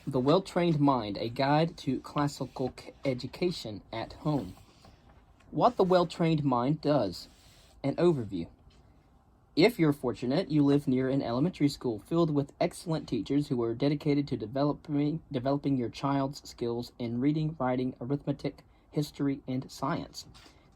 The Well-Trained Mind, a Guide to Classical Education at Home. What the well-trained mind does. An overview. If you're fortunate, you live near an elementary school filled with excellent teachers who are dedicated to developing your child's skills in reading, writing, arithmetic, history, and science.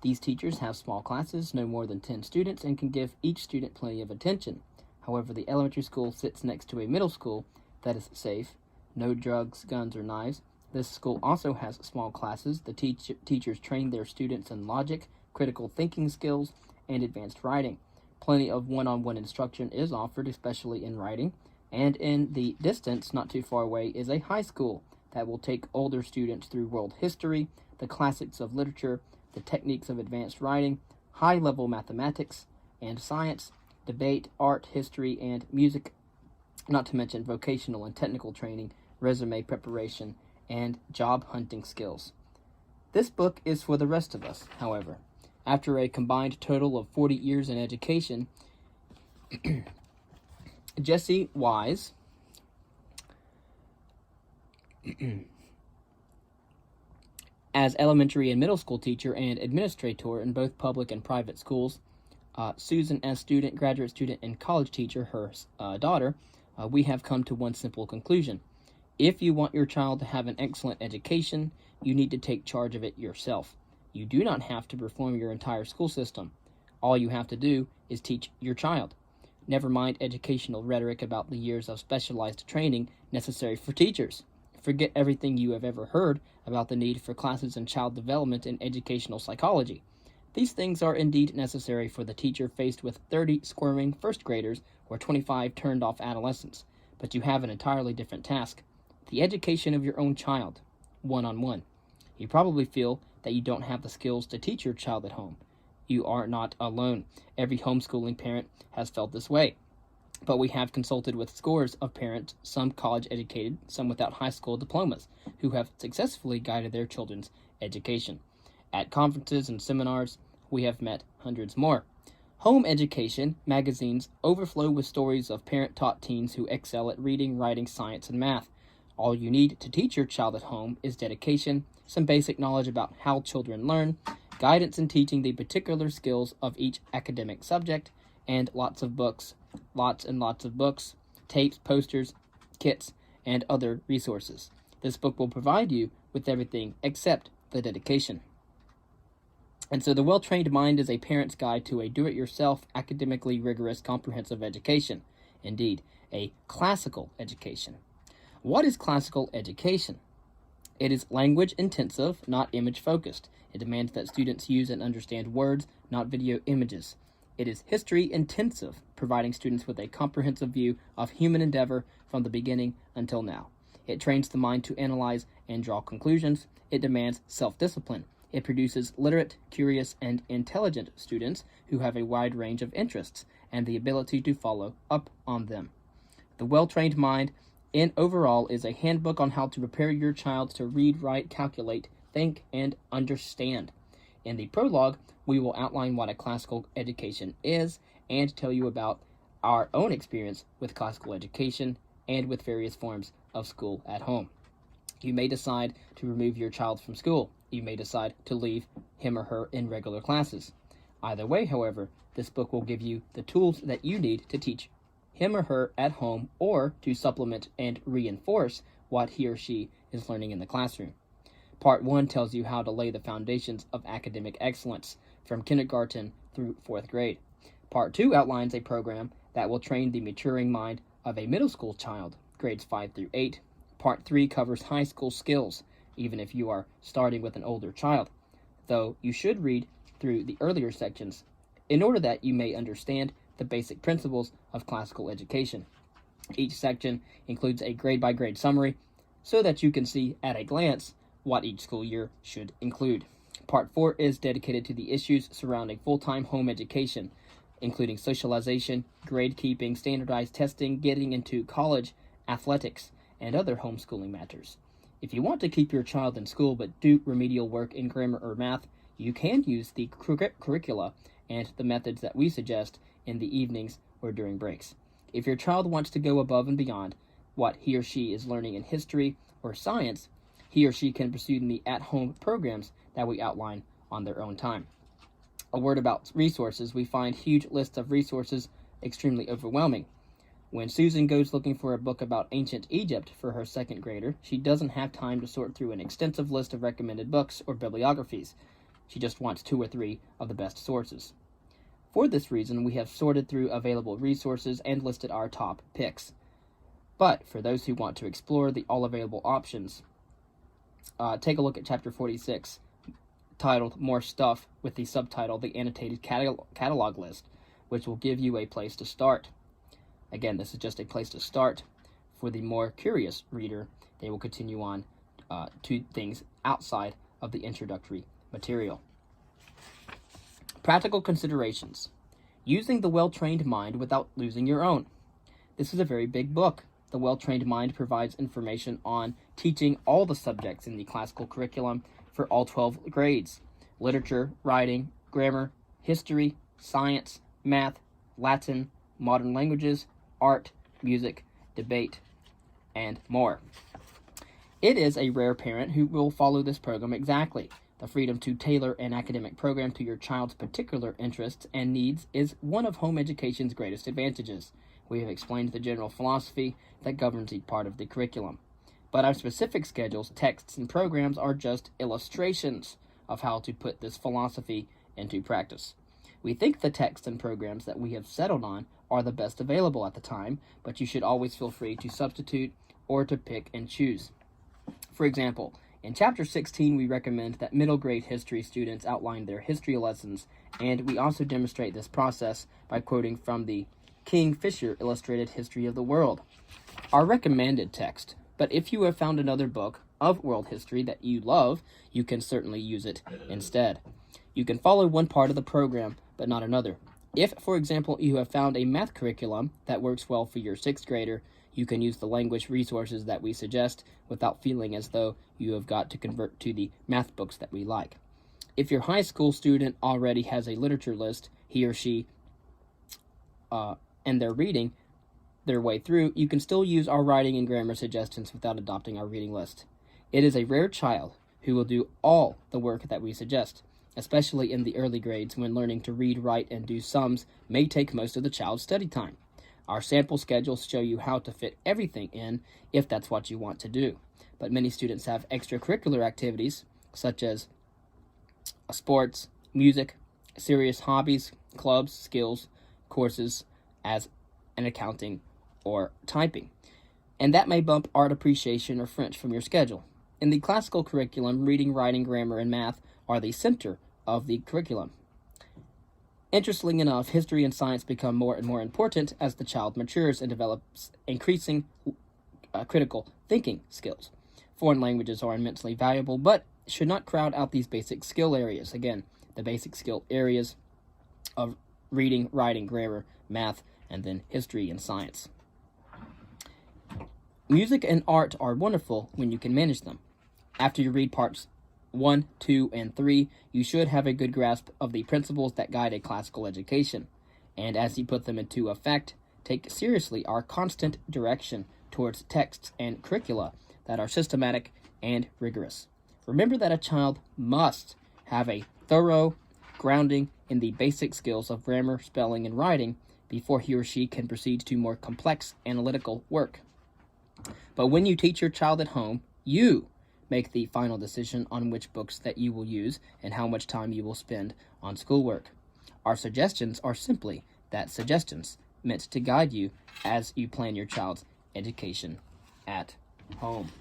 These teachers have small classes, no more than 10 students, and can give each student plenty of attention. However, the elementary school sits next to a middle school that is safe, no drugs, guns, or knives. This school also has small classes. The teachers train their students in logic, critical thinking skills, and advanced writing. Plenty of one-on-one instruction is offered, especially in writing. And in the distance, not too far away, is a high school that will take older students through world history, the classics of literature, the techniques of advanced writing, high-level mathematics and science, debate, art, history, and music, not to mention vocational and technical training, resume preparation, and job hunting skills. This book is for the rest of us, however. After a combined total of 40 years in education, Jesse Wise as elementary and middle school teacher and administrator in both public and private schools, Susan as student, graduate student, and college teacher, her daughter, we have come to one simple conclusion. If you want your child to have an excellent education, you need to take charge of it yourself. You do not have to reform your entire school system. All you have to do is teach your child. Never mind educational rhetoric about the years of specialized training necessary for teachers. Forget everything you have ever heard about the need for classes in child development and educational psychology. These things are indeed necessary for the teacher faced with 30 squirming first graders or 25 turned-off adolescents, but you have an entirely different task: the education of your own child, one-on-one. You probably feel that you don't have the skills to teach your child at home. You are not alone. Every homeschooling parent has felt this way. But we have consulted with scores of parents, some college-educated, some without high school diplomas, who have successfully guided their children's education. At conferences and seminars, we have met hundreds more. Home education magazines overflow with stories of parent-taught teens who excel at reading, writing, science, and math. All you need to teach your child at home is dedication, some basic knowledge about how children learn, guidance in teaching the particular skills of each academic subject, and lots and lots of books, tapes, posters, kits, and other resources. This book will provide you with everything except the dedication. And so The Well-Trained Mind is a parent's guide to a do-it-yourself, academically rigorous, comprehensive education. Indeed, a classical education. What is classical education? It is language-intensive, not image-focused. It demands that students use and understand words, not video images. It is history-intensive, providing students with a comprehensive view of human endeavor from the beginning until now. It trains the mind to analyze and draw conclusions. It demands self-discipline. It produces literate, curious, and intelligent students who have a wide range of interests and the ability to follow up on them. The Well-Trained Mind, in overall, is a handbook on how to prepare your child to read, write, calculate, think, and understand. In the prologue, we will outline what a classical education is and tell you about our own experience with classical education and with various forms of school at home. You may decide to remove your child from school. You may decide to leave him or her in regular classes. Either way, however, this book will give you the tools that you need to teach him or her at home or to supplement and reinforce what he or she is learning in the classroom. Part 1 tells you how to lay the foundations of academic excellence from kindergarten through 4th grade. Part 2 outlines a program that will train the maturing mind of a middle school child, grades 5 through 8. Part 3 covers high school skills, even if you are starting with an older child, though you should read through the earlier sections in order that you may understand the basic principles of classical education. Each section includes a grade-by-grade summary so that you can see at a glance what each school year should include. Part 4 is dedicated to the issues surrounding full-time home education, including socialization, grade-keeping, standardized testing, getting into college, athletics, and other homeschooling matters. If you want to keep your child in school but do remedial work in grammar or math, you can use the curricula and the methods that we suggest in the evenings or during breaks. If your child wants to go above and beyond, what he or she is learning in history or science, he or she can pursue in the at-home programs that we outline on their own time. A word about resources. We find huge lists of resources extremely overwhelming. When Susan goes looking for a book about ancient Egypt for her second grader, she doesn't have time to sort through an extensive list of recommended books or bibliographies. She just wants 2 or 3 of the best sources. For this reason, we have sorted through available resources and listed our top picks. But for those who want to explore all available options, take a look at Chapter 46, titled More Stuff, with the subtitle The Annotated Catalog List, which will give you a place to start. Again, this is just a place to start. For the more curious reader, they will continue on to things outside of the introductory material. Practical considerations. Using the well-trained mind without losing your own. This is a very big book. The well-trained mind provides information on teaching all the subjects in the classical curriculum for all 12 grades: literature, writing, grammar, history, science, math, Latin, modern languages, art, music, debate, and more. It is a rare parent who will follow this program exactly. The freedom to tailor an academic program to your child's particular interests and needs is one of home education's greatest advantages. We have explained the general philosophy that governs each part of the curriculum. But our specific schedules, texts, and programs are just illustrations of how to put this philosophy into practice. We think the texts and programs that we have settled on are the best available at the time, but you should always feel free to substitute or to pick and choose. For example, in Chapter 16, we recommend that middle grade history students outline their history lessons, and we also demonstrate this process by quoting from the King Fisher Illustrated History of the World, our recommended text. But if you have found another book of world history that you love, you can certainly use it instead. You can follow one part of the program, but not another. If, for example, you have found a math curriculum that works well for your 6th grader, you can use the language resources that we suggest without feeling as though you have got to convert to the math books that we like. If your high school student already has a literature list, he or she, and they're reading their way through, you can still use our writing and grammar suggestions without adopting our reading list. It is a rare child who will do all the work that we suggest, especially in the early grades when learning to read, write, and do sums may take most of the child's study time. Our sample schedules show you how to fit everything in if that's what you want to do. But many students have extracurricular activities such as sports, music, serious hobbies, clubs, skills, courses, as an accounting or typing. And that may bump art appreciation or French from your schedule. In the classical curriculum, reading, writing, grammar, and math are the center of the curriculum. Interestingly enough, history and science become more and more important as the child matures and develops increasing critical thinking skills. Foreign languages are immensely valuable, but should not crowd out these basic skill areas. Again, the basic skill areas of reading, writing, grammar, math, and then history and science. Music and art are wonderful when you can manage them. After you read parts 1, 2, and 3, you should have a good grasp of the principles that guide a classical education. And as you put them into effect, take seriously our constant direction towards texts and curricula that are systematic and rigorous. Remember that a child must have a thorough grounding in the basic skills of grammar, spelling, and writing before he or she can proceed to more complex analytical work. But when you teach your child at home, you make the final decision on which books that you will use and how much time you will spend on schoolwork. Our suggestions are simply that suggestions meant to guide you as you plan your child's education at home.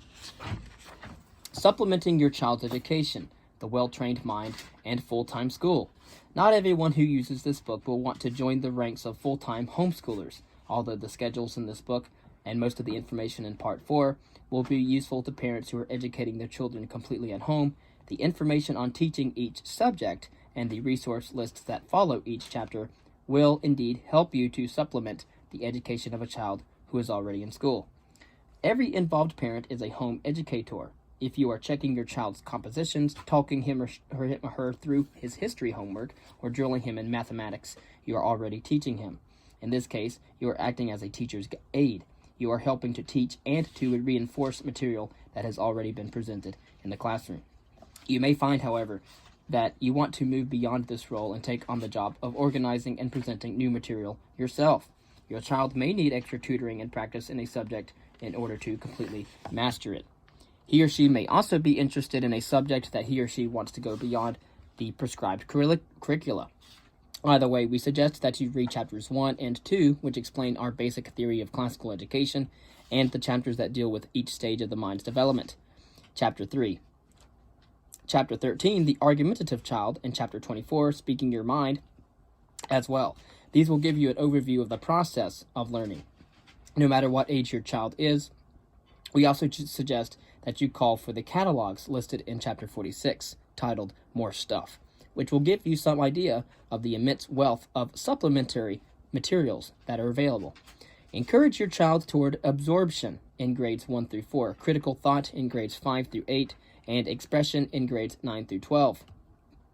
Supplementing your child's education, the well-trained mind, and full-time school. Not everyone who uses this book will want to join the ranks of full-time homeschoolers, although the schedules in this book and most of the information in Part 4 will be useful to parents who are educating their children completely at home. The information on teaching each subject and the resource lists that follow each chapter will indeed help you to supplement the education of a child who is already in school. Every involved parent is a home educator. If you are checking your child's compositions, talking him or her through his history homework, or drilling him in mathematics, you are already teaching him. In this case, you are acting as a teacher's aide. you are helping to teach and to reinforce material that has already been presented in the classroom. You may find, however, that you want to move beyond this role and take on the job of organizing and presenting new material yourself. Your child may need extra tutoring and practice in a subject in order to completely master it. He or she may also be interested in a subject that he or she wants to go beyond the prescribed curricula. Either way, we suggest that you read chapters 1 and 2, which explain our basic theory of classical education, and the chapters that deal with each stage of the mind's development. Chapter 3. Chapter 13, the argumentative child, and Chapter 24, speaking your mind, as well. These will give you an overview of the process of learning, no matter what age your child is. We also suggest that you call for the catalogs listed in Chapter 46, titled More Stuff, which will give you some idea of the immense wealth of supplementary materials that are available. Encourage your child toward absorption in grades 1 through 4, critical thought in grades 5 through 8, and expression in grades 9 through 12.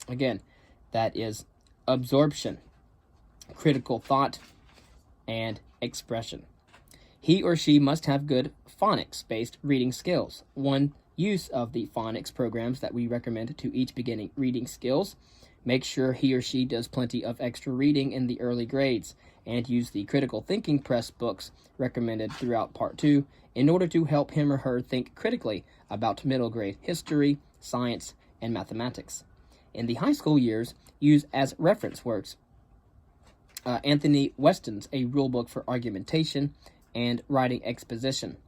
Again, that is absorption, critical thought, and expression. He or she must have good phonics-based reading skills. One use of the phonics programs that we recommend to each beginning reading skills: make sure he or she does plenty of extra reading in the early grades, and use the Critical Thinking Press books recommended throughout Part 2 in order to help him or her think critically about middle grade history, science, and mathematics. In the high school years, use as reference works Anthony Weston's A Rule Book for Argumentation and Writing Exposition.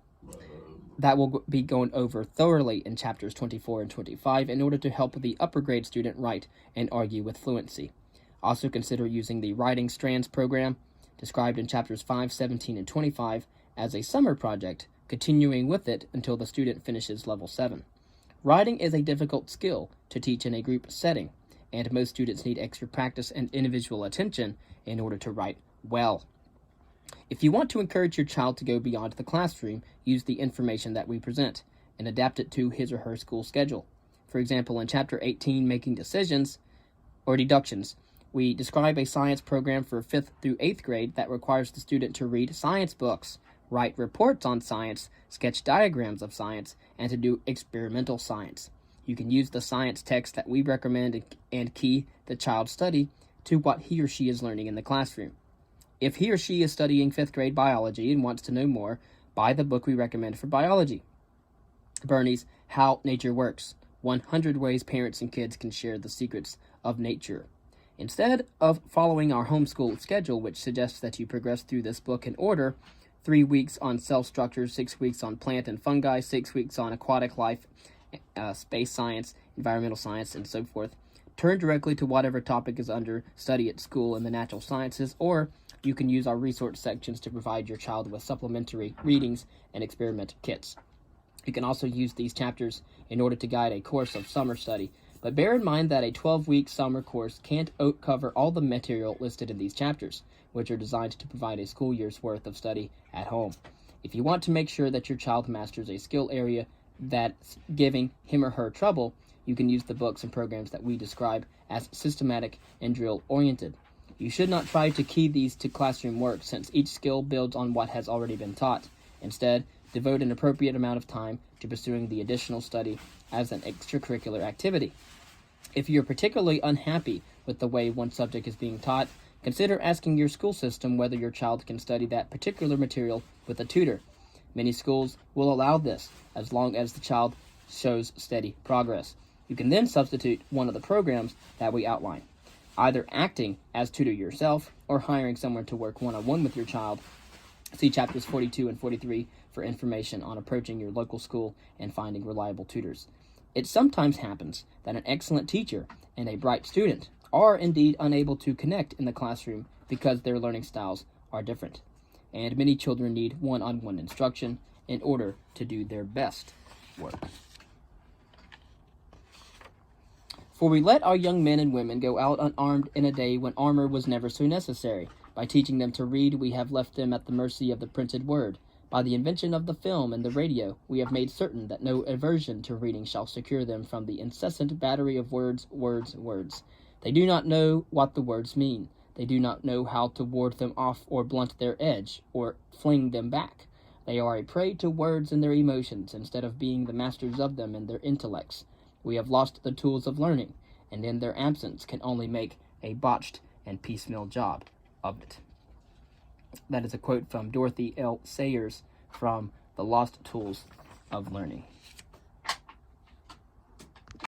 That will be going over thoroughly in chapters 24 and 25 in order to help the upper grade student write and argue with fluency. Also consider using the Writing Strands program, described in chapters 5, 17, and 25, as a summer project, continuing with it until the student finishes level 7. Writing is a difficult skill to teach in a group setting, and most students need extra practice and individual attention in order to write well. If you want to encourage your child to go beyond the classroom, use the information that we present and adapt it to his or her school schedule. For example, in Chapter 18, Making Decisions or Deductions, we describe a science program for 5th through 8th grade that requires the student to read science books, write reports on science, sketch diagrams of science, and to do experimental science. You can use the science text that we recommend and key the child's study to what he or she is learning in the classroom. If he or she is studying 5th grade biology and wants to know more, buy the book we recommend for biology. Bernie's How Nature Works: 100 Ways Parents and Kids Can Share the Secrets of Nature. Instead of following our homeschool schedule, which suggests that you progress through this book in order, 3 weeks on cell structure, 6 weeks on plant and fungi, 6 weeks on aquatic life, space science, environmental science, and so forth, turn directly to whatever topic is under study at school in the natural sciences, or you can use our resource sections to provide your child with supplementary readings and experiment kits. You can also use these chapters in order to guide a course of summer study, but bear in mind that a 12-week summer course can't cover all the material listed in these chapters, which are designed to provide a school year's worth of study at home. If you want to make sure that your child masters a skill area that's giving him or her trouble, you can use the books and programs that we describe as systematic and drill-oriented. You should not try to key these to classroom work, since each skill builds on what has already been taught. Instead, devote an appropriate amount of time to pursuing the additional study as an extracurricular activity. If you're particularly unhappy with the way one subject is being taught, consider asking your school system whether your child can study that particular material with a tutor. Many schools will allow this, as long as the child shows steady progress. You can then substitute one of the programs that we outline, either acting as tutor yourself or hiring someone to work one-on-one with your child. See chapters 42 and 43 for information on approaching your local school and finding reliable tutors. It sometimes happens that an excellent teacher and a bright student are indeed unable to connect in the classroom because their learning styles are different, and many children need one-on-one instruction in order to do their best work. For we let our young men and women go out unarmed in a day when armor was never so necessary. By teaching them to read, we have left them at the mercy of the printed word. By the invention of the film and the radio, we have made certain that no aversion to reading shall secure them from the incessant battery of words, words, words. They do not know what the words mean. They do not know how to ward them off or blunt their edge or fling them back. They are a prey to words and their emotions instead of being the masters of them and their intellects. We have lost the tools of learning, and in their absence can only make a botched and piecemeal job of it. That is a quote from Dorothy L. Sayers from The Lost Tools of Learning.